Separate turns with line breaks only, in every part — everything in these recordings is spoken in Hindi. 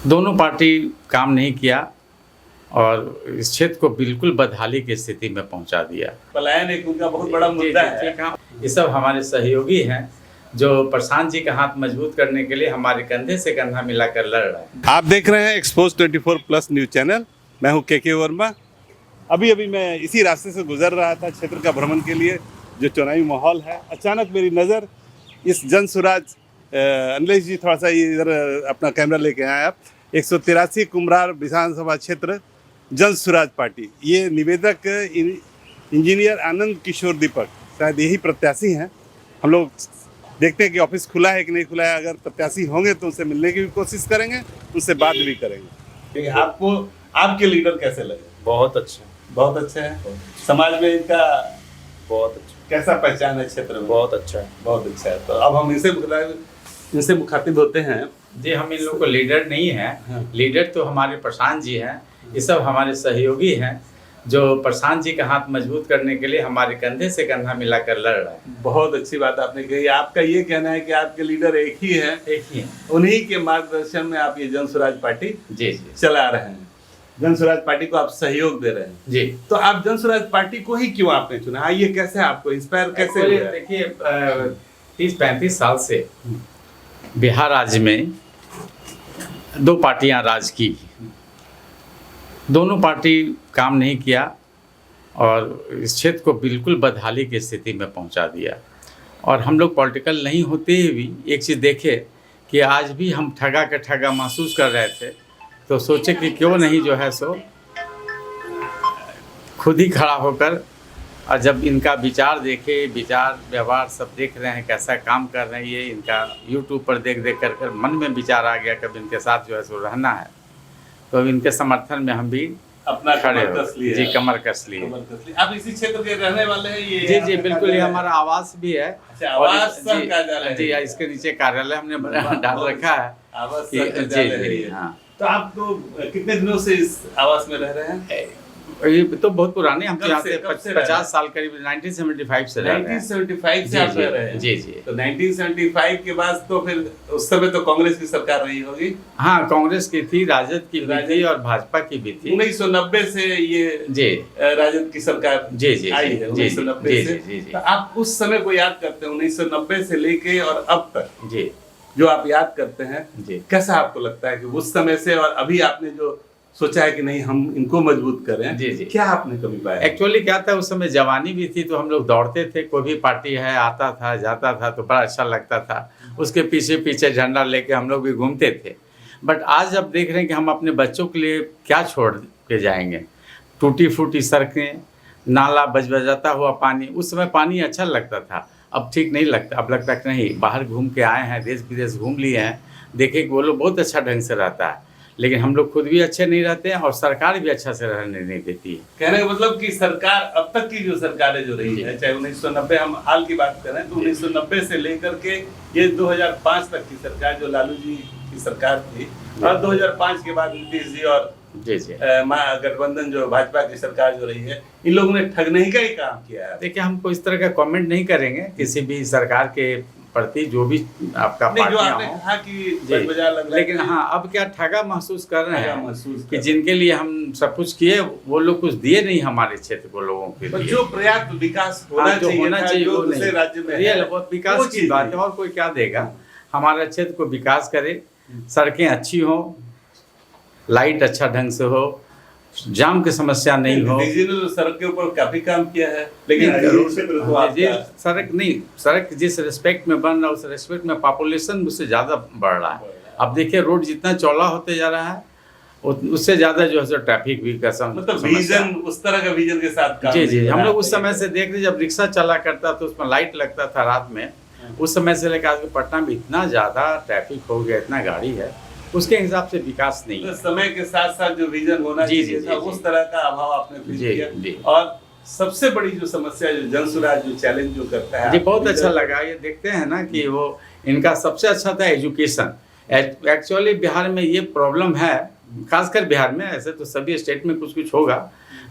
दोनों पार्टी काम नहीं किया और इस क्षेत्र को बिल्कुल बदहाली की स्थिति में पहुंचा दिया।
पलायन एक उनका बहुत बड़ा मुद्दा है।
ये सब हमारे सहयोगी हैं जो प्रशांत जी का हाथ मजबूत करने के लिए हमारे कंधे से कंधा मिलाकर लड़ रहे हैं।
आप देख रहे हैं एक्सपोज 24+ न्यूज चैनल। मैं हूं के वर्मा। अभी मैं इसी रास्ते से गुजर रहा था क्षेत्र का भ्रमण के लिए, जो चुनावी माहौल है। अचानक मेरी नज़र इस जनसुराज अनिलेश जी थोड़ा सा इधर अपना कैमरा लेके आए आप। 183 कुम्हरार विधानसभा क्षेत्र जनसुराज पार्टी, ये निवेदक इंजीनियर आनंद किशोर दीपक शायद यही प्रत्याशी हैं। हम लोग देखते हैं कि ऑफिस खुला है कि नहीं खुला है। अगर प्रत्याशी होंगे तो उनसे मिलने की भी कोशिश करेंगे, उनसे बात भी करेंगे। आपको आपके लीडर कैसे लगे?
बहुत अच्छे,
बहुत अच्छे हैं। समाज में इनका
बहुत अच्छा,
कैसा पहचान है क्षेत्र में?
बहुत अच्छा है,
बहुत अच्छा है। तो अब हम इनसे मुखातिब होते हैं।
जी, हम इन लोग को लीडर नहीं है।
हाँ।
लीडर तो हमारे प्रशांत जी हैं। ये सब हमारे सहयोगी हैं जो प्रशांत जी का हाथ मजबूत करने के लिए हमारे कंधे से कंधा मिलाकर लड़ रहे हैं।
बहुत अच्छी बात आपने कही। आपका ये कहना है कि आपके लीडर एक ही है,
एक ही है।
उन्हीं के मार्गदर्शन में आप ये जनसुराज पार्टी
जी
चला रहे हैं। जनसुराज पार्टी को आप सहयोग दे रहे हैं।
जी।
तो आप जनसुराज पार्टी को ही क्यों आपने चुना? हाँ, ये कैसे आपको इंस्पायर कैसे हुआ?
देखिए, 30-35 साल से बिहार राज्य में दो पार्टियां राज की। दोनों पार्टी काम नहीं किया और इस क्षेत्र को बिल्कुल बदहाली की स्थिति में पहुंचा दिया। और हम लोग पॉलिटिकल नहीं होते ही भी एक चीज़ देखे कि आज भी हम ठगा के ठगा महसूस कर रहे थे, तो सोचे कि क्यों नहीं जो है सो खुद ही खड़ा होकर, और जब इनका विचार देखे, विचार व्यवहार सब देख रहे हैं कैसा काम कर रहे हैं ये, इनका यूट्यूब पर देख कर मन में विचार आ गया कब इनके साथ जो है सो रहना है। तो इनके समर्थन में हम भी
अपना
खड़े
कमर कस लिए।
जी, कमर कस लिए।
आप इसी क्षेत्र के रहने वाले हैं? ये
जी बिल्कुल, ये हमारा आवास भी है।
अच्छा, आवास
जी,
कार्यालय
जी, इसके नीचे कार्यालय हमने डाल रखा है।
आवास
जी
कार्यालय
जी,
है।
हाँ।
तो आप तो कितने दिनों से इस आवास में रह रहे हैं?
ये तो बहुत पुराने, हम तो यहाँ से
कब से
50 साल करीब 1975 से रह रहे हैं।
1975 से आप रह रहे हैं?
जी।
तो 1975 के बाद तो फिर उस समय तो कांग्रेस की सरकार रही होगी?
हाँ, कांग्रेस की थी, राजद की भी थी और भाजपा की भी थी।
1990 से ये
जी
राजद की सरकार
जी
आई है। 1990 से।
जी।
तो आप उस समय को याद करते हैं 1990 से लेके और अब तक
जी,
जो आप याद करते हैं
जी।
कैसा आपको लगता है कि उस समय से और अभी आपने जो सोचा है कि नहीं हम इनको मजबूत करें?
जी।
क्या आपने कभी पाया?
एक्चुअली क्या था, उस समय जवानी भी थी तो हम लोग दौड़ते थे। कोई भी पार्टी है आता था जाता था तो बड़ा अच्छा लगता था। उसके पीछे पीछे झंडा लेके हम लोग भी घूमते थे। बट आज जब देख रहे हैं कि हम अपने बच्चों के लिए क्या छोड़ के जाएंगे, टूटी फूटी सड़कें, नाला बजबजाता हुआ पानी। उस समय पानी अच्छा लगता था, अब ठीक नहीं लगता। अब लगता है कि नहीं, बाहर घूम के आए हैं, देश विदेश घूम लिए हैं, देखें कि वो लोग बहुत अच्छा ढंग से रहता है, लेकिन हम लोग खुद भी अच्छे नहीं रहते हैं और सरकार भी अच्छा से रहने नहीं देती है।
कहने का मतलब कि सरकार, अब तक की जो सरकारें जो रही है, चाहे 1990 हम हाल की बात करें तो 1990 से लेकर के ये 2005 तक की सरकार जो लालू जी की सरकार थी, और 2005 के बाद नीतीश जी और
जी
गठबंधन जो भाजपा की सरकार जो रही है, इन लोगों ने ठगने का ही काम किया है।
देखिए, हमको इस तरह का कमेंट नहीं करेंगे किसी भी सरकार के प्रति, जो भी आपका पार्टियां हो।
कहा कि बजबजा लग रहा है,
लेकिन हाँ, अब क्या ठगा महसूस कर रहे हैं कि
हैं
जिनके लिए हम सब कुछ किए वो लोग कुछ दिए नहीं हमारे क्षेत्र को लोगों के लिए।
जो पर्याप्त विकास होना चाहिए
वो
दूसरे
नहीं।
राज्य में
रियल
है,
वो विकास की बात है, और कोई क्या देगा। हमारा क्षेत्र को विकास करे, सड़कें अच्छी हो, लाइट अच्छा ढंग से हो, जाम की समस्या नहीं हो।
सड़क के ऊपर काफी काम किया है, लेकिन
सड़क नहीं, सड़क जिस रिस्पेक्ट में बन रहा है उस रिस्पेक्ट में पॉपुलेशन उससे ज़्यादा बढ़ रहा है। अब देखिए, रोड जितना चौड़ा होते जा रहा है उससे ज़्यादा जो है ट्रैफिक भी का
मतलब विजन, उस तरह का विजन के साथ काम
जी। हम लोग उस समय से देख रहे, जब रिक्शा चला करता तो उसमें लाइट लगता था रात में। उस समय से लेकर आज पटना में इतना ज़्यादा ट्रैफिक हो गया, इतना गाड़ी है, उसके हिसाब से विकास नहीं है।
तो समय के साथ साथ जो विजन होना चाहिए था, उस तरह का अभाव आपने फील किया। और सबसे बड़ी जो समस्या जो जनसुराज जो चैलेंज जो करता है,
जी बहुत अच्छा लगा। ये देखते हैं ना कि वो इनका सबसे अच्छा था एजुकेशन। एक्चुअली बिहार में ये प्रॉब्लम है, खासकर बिहार में, ऐसे तो सभी स्टेट में कुछ कुछ होगा,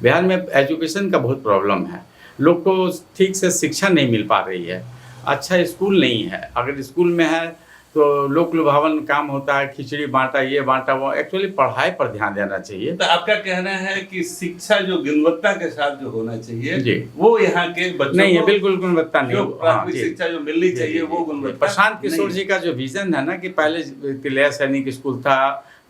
बिहार में एजुकेशन का बहुत प्रॉब्लम है। लोग को ठीक से शिक्षा नहीं मिल पा रही है, अच्छा स्कूल नहीं है। अगर स्कूल में है तो लोक लुभावन काम होता है, खिचड़ी बांटा, ये बांटा, वो। एक्चुअली पढ़ाई पर ध्यान देना चाहिए।
तो आपका कहना है कि शिक्षा जो गुणवत्ता के साथ जो होना चाहिए
जी।
वो यहाँ के बच्चों
नहीं है,
को
बिल्कुल गुणवत्ता नहीं
जो
हो।
प्राथमिक
जी।
शिक्षा जो मिलनी चाहिए
जी,
वो
जी,
गुणवत्ता
प्रशांत किशोर
नहीं
जी का जो विजन है ना कि पहले तिलैया सैनिक स्कूल था,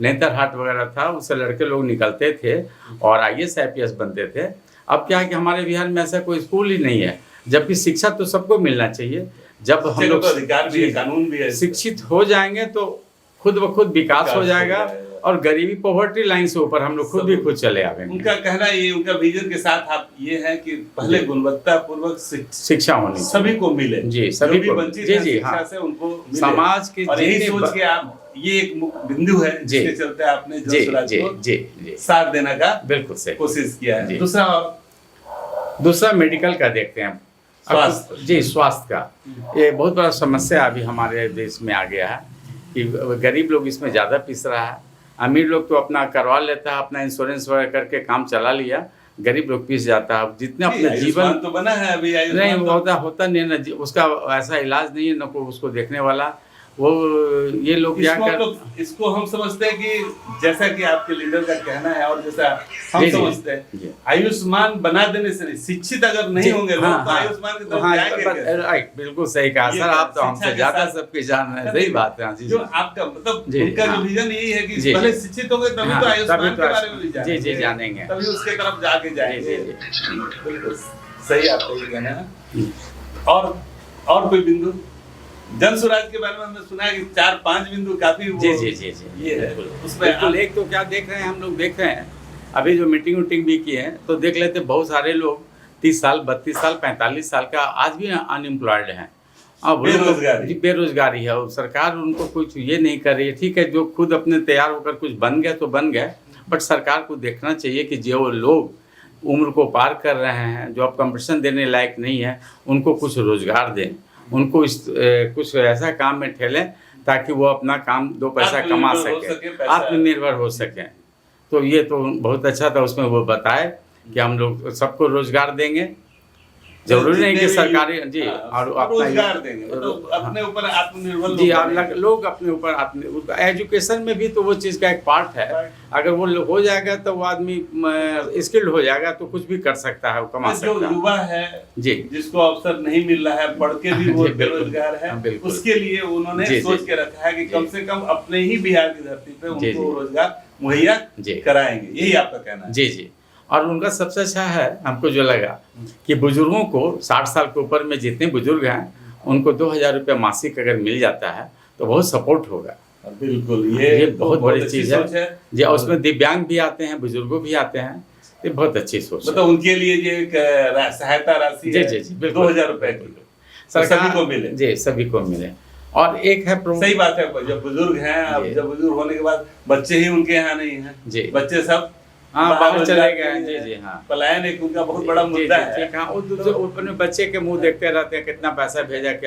नेतरहाट वगैरह था, उससे लड़के लोग निकलते थे और IAS IPS बनते थे। अब क्या है कि हमारे बिहार में ऐसा कोई स्कूल ही नहीं है, जबकि शिक्षा तो सबको मिलना चाहिए। जब हम
शिक्षा
लोग
का तो अधिकार भी है,
जी,
कानून भी है।
शिक्षित हो जाएंगे तो खुद ब खुद विकास हो जाएगा और गरीबी पॉवर्टी लाइन से ऊपर हम लोग खुद भी खुद चले आवेंगे।
उनका कहना ये, उनका विजन के साथ आप ये है कि पहले
जी।
गुणवत्ता पूर्वक
शिक्षा होनी चाहिए।
सभी को मिले,
जी, सभी
जो भी
को।
वंचित
जी,
हैं
जी,
शिक्षा
हाँ।
से उनको मिले।
समाज के
और यही
जितने
सोच के आप, ये एक मुख्य बिंदु है
जी।
जिसके चलते आपने
जी,
जनसुराज
जी,
को
जी, जी,
साथ देने का
बिल्कुल सही।
कोशिश किया
जी।
है।
दूसरा मेडिकल का देखते हैं।
स्वास्थ्य।
जी, स्वास्थ्य का ये बहुत बड़ा समस्या अभी हमारे देश में आ गया है कि गरीब लोग इसमें ज़्यादा पिस रहा है। अमीर लोग तो अपना करवा लेता है, अपना इंश्योरेंस वगैरह करके काम चला लिया, गरीब लोग पिस जाता है। जितने अपने जीवन
तो बना है अभी
नहीं होता नहीं है ना, उसका ऐसा इलाज नहीं है ना, कोई उसको देखने वाला। वो ये लोग क्या कर,
इसको हम समझते हैं कि जैसा कि आपके लीडर का कहना है और जैसा हम
जी, जी,
समझते
जी।
हैं, आयुष्मान बना देने से नहीं, शिक्षित अगर नहीं होंगे लोग तो आयुष्मान की तरफ जाएंगे कैसे?
राइट, बिल्कुल सही कहा
ये
सर, आप तो
शिक्षा
हमसे
के
ज्यादा
साथ-
सबके जान रहे हैं। सही बात है। जी,
जो
जी।
आपका मतलब
जी,
उनका जो
हाँ।
विजन यही है कि
जी,
पहले
जी।
शिक्षित होंगे तभी
हाँ,
तो आयुष्मान
तभी
के
तो
बारे में भी
जी, जी, जानेंगे।
तभी उसके तरफ जाके जाएंगे।
जी,
बिल्कुल सही आपका ये कहना है। और कोई बिंदु जन स्वराज के बारे में हमने सुना है कि 4-5 बिंदु काफी वो
जी, जी, जी, जी,
ये है
बिल्कुल।
उसमें
बिल्कुल, एक तो क्या देख रहे हैं, हम लोग देख रहे हैं अभी जो मीटिंग वीटिंग भी की है, तो देख लेते बहुत सारे लोग 30 साल, 32 साल, 45 साल का आज भी अनएम्प्लॉयड हैं। अब
बेरोजगारी।
बेरोजगारी है और सरकार उनको कुछ ये नहीं कर रही है। ठीक है, जो खुद अपने तैयार होकर कुछ बन गए तो बन गए, बट सरकार को देखना चाहिए कि जो लोग उम्र को पार कर रहे हैं, जो अब कंपटीशन देने लायक नहीं है, उनको कुछ रोजगार दें, उनको कुछ ऐसा काम में ठेलें ताकि वो अपना काम 2 पैसा कमा सके, आत्मनिर्भर हो सके। तो ये तो बहुत अच्छा था, उसमें वो बताए कि हम लोग सबको रोजगार देंगे, जरूरी नहीं कि सरकारी। जी, और
रोजगार देंगे, मतलब अपने ऊपर आत्मनिर्भर
जी, लोग अपने ऊपर एजुकेशन में भी तो वो चीज़ का एक पार्ट है। अगर वो हो जाएगा तो वो आदमी स्किल्ड हो जाएगा तो कुछ भी कर सकता है, वो कमा सकता है।
जो युवा है
जी,
जिसको अवसर नहीं मिल रहा है, पढ़ के भी वो
जी, बिल्कुल,
बेरोजगार है,
बिल्कुल।
उसके लिए उन्होंने
जी,
सोच
जी,
के रखा है कि
जी।
कम से कम अपने ही बिहार की धरती पे
जी,
उनको
जी।
रोजगार मुहैया
जी।
कराएंगे, यही आपका कहना है।
जी, जी। और उनका सबसे अच्छा है, हमको जो लगा कि बुजुर्गों को 60 साल के ऊपर में जितने बुजुर्ग हैं उनको 2000 रुपये मासिक अगर मिल जाता है तो बहुत सपोर्ट होगा।
बिल्कुल,
ये
तो
बहुत बड़ी
अच्छी
चीज़
सोच
है जी। और उसमें दिव्यांग भी आते हैं, बुजुर्गों भी आते हैं, ये बहुत अच्छी सोच है।
मतलब उनके लिए ये एक सहायता राशि
जी,
है,
जी, जी, बिल्कुल।
2000 रुपए की सभी को मिले।
जी, सभी को मिले। और एक है
सही बात है, जब बुजुर्ग हैं, अब
जी।
जब बुजुर्ग होने के बाद बच्चे ही उनके यहाँ नहीं हैं,
जी।
बच्चे सब
हाँ, बाहर चले
रोजगार
गए
के
हैं।
लिए
जी, जी, हाँ।
पलायन एक उनका बहुत बड़ा
जी,
मुद्दा
जी,
है।
ठीक है। वो दूसरे अपने बच्चे के मुंह देखते रहते हैं, कितना पैसा भेजा, क्या